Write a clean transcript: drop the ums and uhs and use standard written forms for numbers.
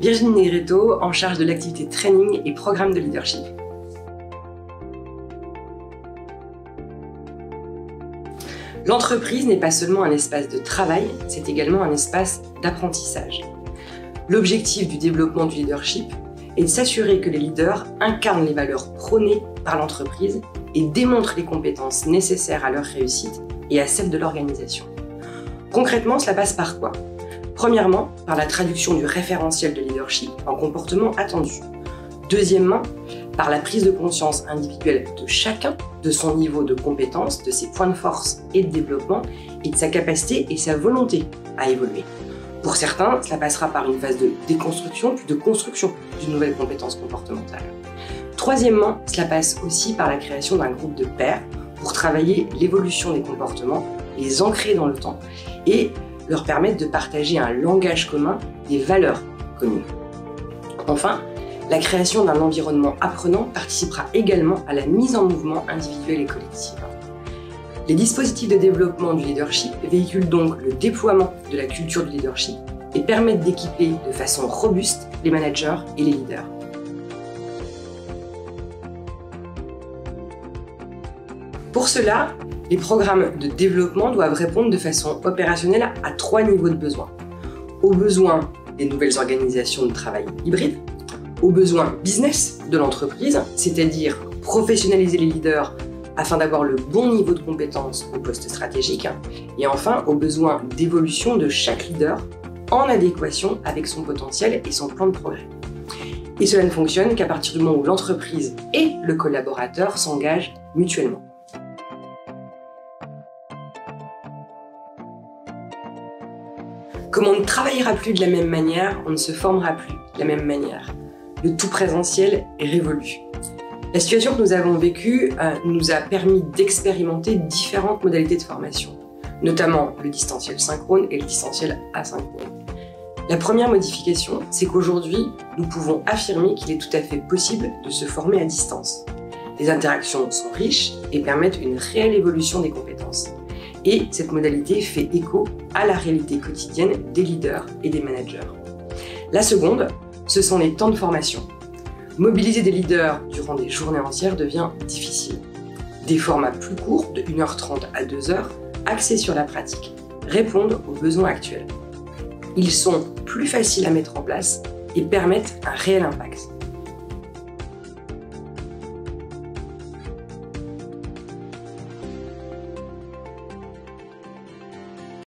Virginie Negretto, en charge de l'activité training et programme de leadership. L'entreprise n'est pas seulement un espace de travail, c'est également un espace d'apprentissage. L'objectif du développement du leadership est de s'assurer que les leaders incarnent les valeurs prônées par l'entreprise et démontrent les compétences nécessaires à leur réussite et à celle de l'organisation. Concrètement, cela passe par quoi? Premièrement, par la traduction du référentiel de leadership en comportement attendu. Deuxièmement, par la prise de conscience individuelle de chacun, de son niveau de compétence, de ses points de force et de développement, et de sa capacité et sa volonté à évoluer. Pour certains, cela passera par une phase de déconstruction puis de construction d'une nouvelle compétence comportementale. Troisièmement, cela passe aussi par la création d'un groupe de pairs pour travailler l'évolution des comportements, les ancrer dans le temps et leur permettre de partager un langage commun, des valeurs communes. Enfin, la création d'un environnement apprenant participera également à la mise en mouvement individuelle et collective. Les dispositifs de développement du leadership véhiculent donc le déploiement de la culture du leadership et permettent d'équiper de façon robuste les managers et les leaders. Pour cela, les programmes de développement doivent répondre de façon opérationnelle à 3 niveaux de besoins. Aux besoins des nouvelles organisations de travail hybrides, aux besoins business de l'entreprise, c'est-à-dire professionnaliser les leaders afin d'avoir le bon niveau de compétence au poste stratégique, et enfin aux besoins d'évolution de chaque leader en adéquation avec son potentiel et son plan de progrès. Et cela ne fonctionne qu'à partir du moment où l'entreprise et le collaborateur s'engagent mutuellement. Comme on ne travaillera plus de la même manière, on ne se formera plus de la même manière. Le tout présentiel est révolu. La situation que nous avons vécue nous a permis d'expérimenter différentes modalités de formation, notamment le distanciel synchrone et le distanciel asynchrone. La première modification, c'est qu'aujourd'hui, nous pouvons affirmer qu'il est tout à fait possible de se former à distance. Les interactions sont riches et permettent une réelle évolution des compétences. Et cette modalité fait écho à la réalité quotidienne des leaders et des managers. La seconde, ce sont les temps de formation. Mobiliser des leaders durant des journées entières devient difficile. Des formats plus courts, de 1h30 à 2h, axés sur la pratique, répondent aux besoins actuels. Ils sont plus faciles à mettre en place et permettent un réel impact.